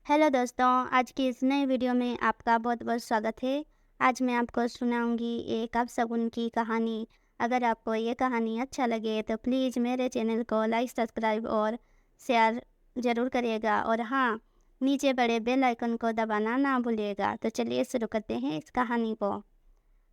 Hello दोस्तों, आज की इस नए वीडियो में आपका बहुत बहुत स्वागत है। आज मैं आपको सुनाऊंगी एक अपशगुन की कहानी। अगर आपको ये कहानी अच्छा लगे तो प्लीज़ मेरे चैनल को लाइक, सब्सक्राइब और शेयर ज़रूर करिएगा। और हाँ, नीचे बड़े बेल आइकन को दबाना ना भूलिएगा। तो चलिए शुरू करते हैं इस कहानी को।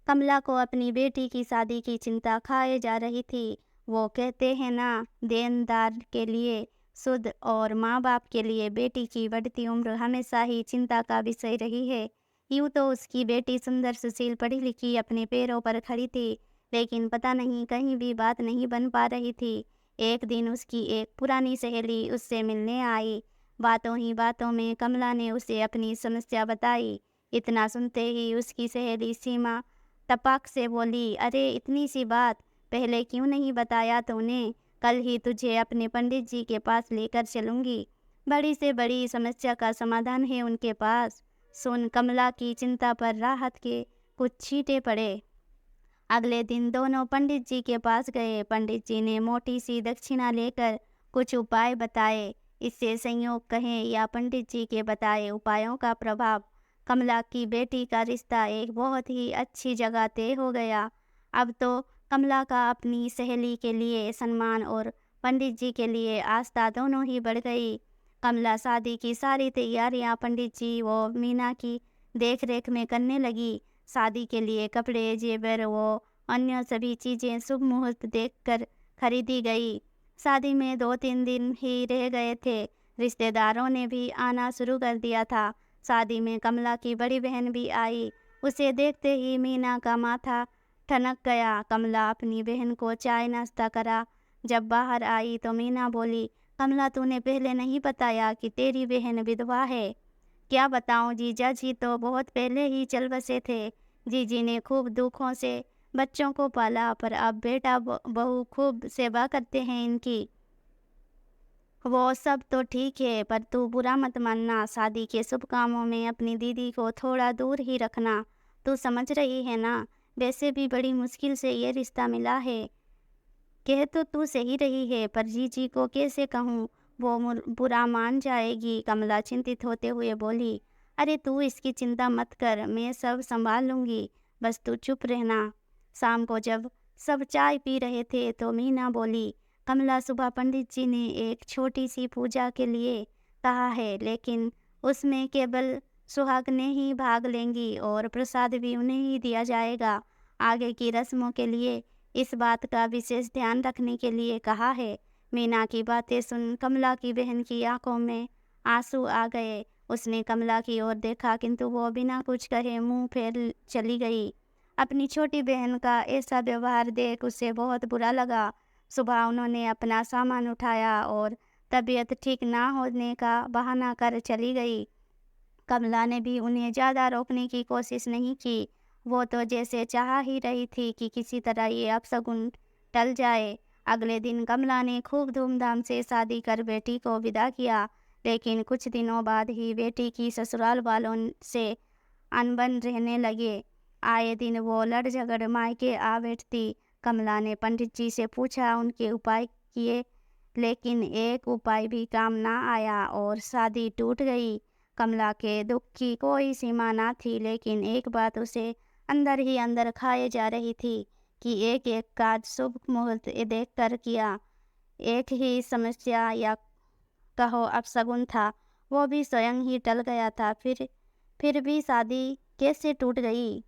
कमला को अपनी बेटी की शादी की चिंता खाए जा रही थी। वो कहते हैं ना, देनदार के लिए शुद्ध और माँ बाप के लिए बेटी की बढ़ती उम्र हमेशा ही चिंता का विषय रही है। यूँ तो उसकी बेटी सुंदर, सुशील, पढ़ी लिखी, अपने पैरों पर खड़ी थी, लेकिन पता नहीं कहीं भी बात नहीं बन पा रही थी। एक दिन उसकी एक पुरानी सहेली उससे मिलने आई। बातों ही बातों में कमला ने उसे अपनी समस्या बताई। इतना सुनते ही उसकी सहेली सीमा टपक से बोली, अरे इतनी सी बात, पहले क्यों नहीं बताया तूने? कल ही तुझे अपने पंडित जी के पास लेकर चलूंगी। बड़ी से बड़ी समस्या का समाधान है उनके पास। सुन कमला की चिंता पर राहत के कुछ छींटे पड़े। अगले दिन दोनों पंडित जी के पास गए। पंडित जी ने मोटी सी दक्षिणा लेकर कुछ उपाय बताए। इससे संयोग कहें या पंडित जी के बताए उपायों का प्रभाव, कमला की बेटी का रिश्ता एक बहुत ही अच्छी जगह तय हो गया। अब तो कमला का अपनी सहेली के लिए सम्मान और पंडित जी के लिए आस्था दोनों ही बढ़ गई। कमला शादी की सारी तैयारियां पंडित जी व मीना की देखरेख में करने लगी। शादी के लिए कपड़े, जेवर व अन्य सभी चीज़ें शुभ मुहूर्त देखकर खरीदी गई। शादी में 2-3 दिन ही रह गए थे। रिश्तेदारों ने भी आना शुरू कर दिया था। शादी में कमला की बड़ी बहन भी आई। उसे देखते ही मीना का माथा ठनक गया। कमला अपनी बहन को चाय नाश्ता करा। जब बाहर आई तो मीना बोली, कमला तूने पहले नहीं बताया कि तेरी बहन विधवा है। क्या बताऊं, जीजा जी तो बहुत पहले ही चल बसे थे। जीजी ने खूब दुखों से बच्चों को पाला, पर अब बेटा बहू खूब सेवा करते हैं इनकी। वो सब तो ठीक है, पर तू बुरा मत मानना। शादी के शुभ कामों में अपनी दीदी को थोड़ा दूर ही रखना। तू समझ रही है ना, वैसे भी बड़ी मुश्किल से ये रिश्ता मिला है। कह तो तू सही रही है, पर जीजी को कैसे कहूँ, वो बुरा मान जाएगी। कमला चिंतित होते हुए बोली, अरे तू इसकी चिंता मत कर, मैं सब संभाल लूँगी, बस तू चुप रहना। शाम को जब सब चाय पी रहे थे तो मीना बोली, कमला सुबह पंडित जी ने एक छोटी सी पूजा के लिए कहा है, लेकिन उसमें केवल सुहागनें ही भाग लेंगी और प्रसाद भी उन्हें ही दिया जाएगा। आगे की रस्मों के लिए इस बात का विशेष ध्यान रखने के लिए कहा है। मीना की बातें सुन कमला की बहन की आंखों में आंसू आ गए। उसने कमला की ओर देखा, किंतु वो बिना कुछ कहे मुंह फेर चली गई। अपनी छोटी बहन का ऐसा व्यवहार देख उसे बहुत बुरा लगा। सुबह उन्होंने अपना सामान उठाया और तबीयत ठीक ना होने का बहाना कर चली गई। कमला ने भी उन्हें ज़्यादा रोकने की कोशिश नहीं की। वो तो जैसे चाह ही रही थी कि किसी तरह ये अपशगुन टल जाए। अगले दिन कमला ने खूब धूमधाम से शादी कर बेटी को विदा किया, लेकिन कुछ दिनों बाद ही बेटी की ससुराल वालों से अनबन रहने लगे। आए दिन वो लड़ झगड़ मायके आ बैठती। कमला ने पंडित जी से पूछा, उनके उपाय किए, लेकिन एक उपाय भी काम ना आया और शादी टूट गई। कमला के दुख की कोई सीमा ना थी, लेकिन एक बात उसे अंदर ही अंदर खाए जा रही थी कि एक एक काज शुभ मुहूर्त देख कर किया। एक ही समस्या या कहो अपशगुन था, वो भी स्वयं ही टल गया था। फिर भी शादी कैसे टूट गई?